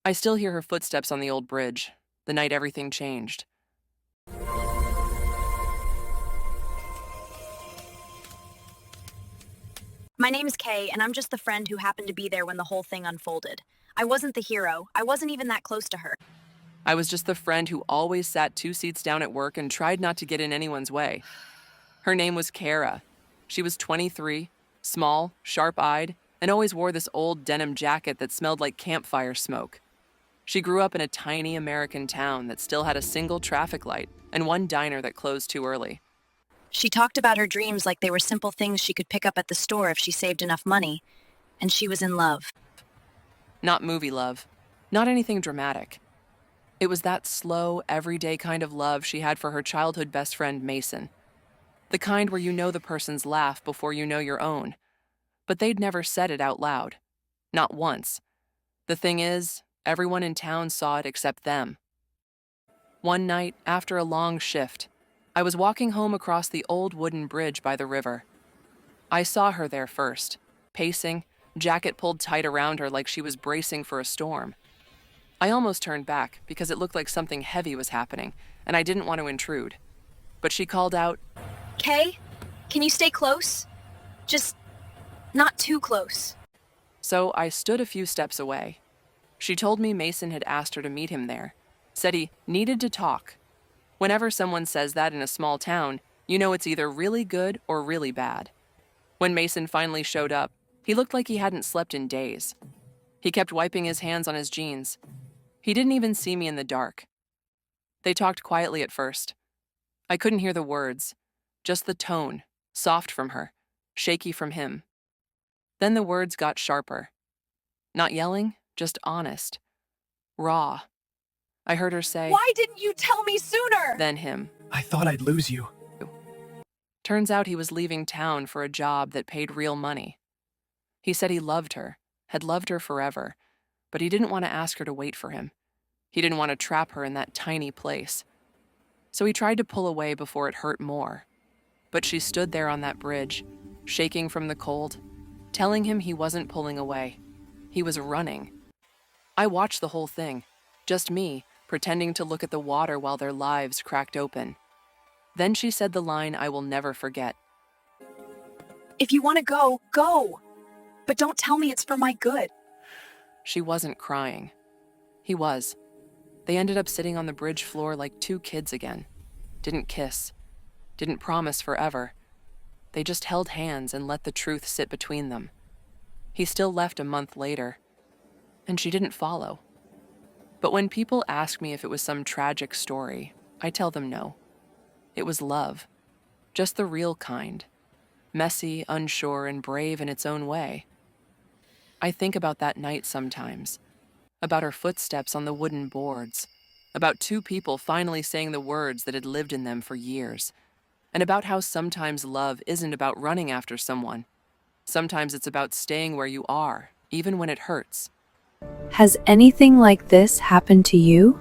I still hear her footsteps on the old bridge, the night everything changed. My name's Kay, and I'm just the friend who happened to be there when the whole thing unfolded. I wasn't the hero. I wasn't even that close to her. I was just the friend who always sat 2 seats down at work and tried not to get in anyone's way. Her name was Cara. She was 23, small, sharp-eyed, and always wore this old denim jacket that smelled like campfire smoke. She grew up in a tiny American town that still had a single traffic light and one diner that closed too early. She talked about her dreams like they were simple things she could pick up at the store if she saved enough money. And she was in love. Not movie love. Not anything dramatic. It was that slow, everyday kind of love she had for her childhood best friend, Mason. The kind where you know the person's laugh before you know your own. But they'd never said it out loud. Not once. The thing is, everyone in town saw it except them. One night, after a long shift, I was walking home across the old wooden bridge by the river. I saw her there first, pacing, jacket pulled tight around her like she was bracing for a storm. I almost turned back because it looked like something heavy was happening, and I didn't want to intrude. But she called out, Kay, can you stay close? Just not too close. So I stood a few steps away. She told me Mason had asked her to meet him there, said he needed to talk. Whenever someone says that in a small town, you know it's either really good or really bad. When Mason finally showed up, he looked like he hadn't slept in days. He kept wiping his hands on his jeans. He didn't even see me in the dark. They talked quietly at first. I couldn't hear the words, just the tone, soft from her, shaky from him. Then the words got sharper. Not yelling, just honest. Raw. I heard her say, Why didn't you tell me sooner? Then him. I thought I'd lose you. Turns out he was leaving town for a job that paid real money. He said he loved her, had loved her forever, but he didn't want to ask her to wait for him. He didn't want to trap her in that tiny place. So he tried to pull away before it hurt more. But she stood there on that bridge, shaking from the cold, telling him he wasn't pulling away. He was running. I watched the whole thing, just me, pretending to look at the water while their lives cracked open. Then she said the line I will never forget. If you want to go, go. But don't tell me it's for my good. She wasn't crying. He was. They ended up sitting on the bridge floor like two kids again. Didn't kiss. Didn't promise forever. They just held hands and let the truth sit between them. He still left a month later, and she didn't follow. But when people ask me if it was some tragic story, I tell them no. It was love. Just the real kind. Messy, unsure, and brave in its own way. I think about that night sometimes. About her footsteps on the wooden boards. About two people finally saying the words that had lived in them for years. And about how sometimes love isn't about running after someone. Sometimes it's about staying where you are, even when it hurts. Has anything like this happened to you?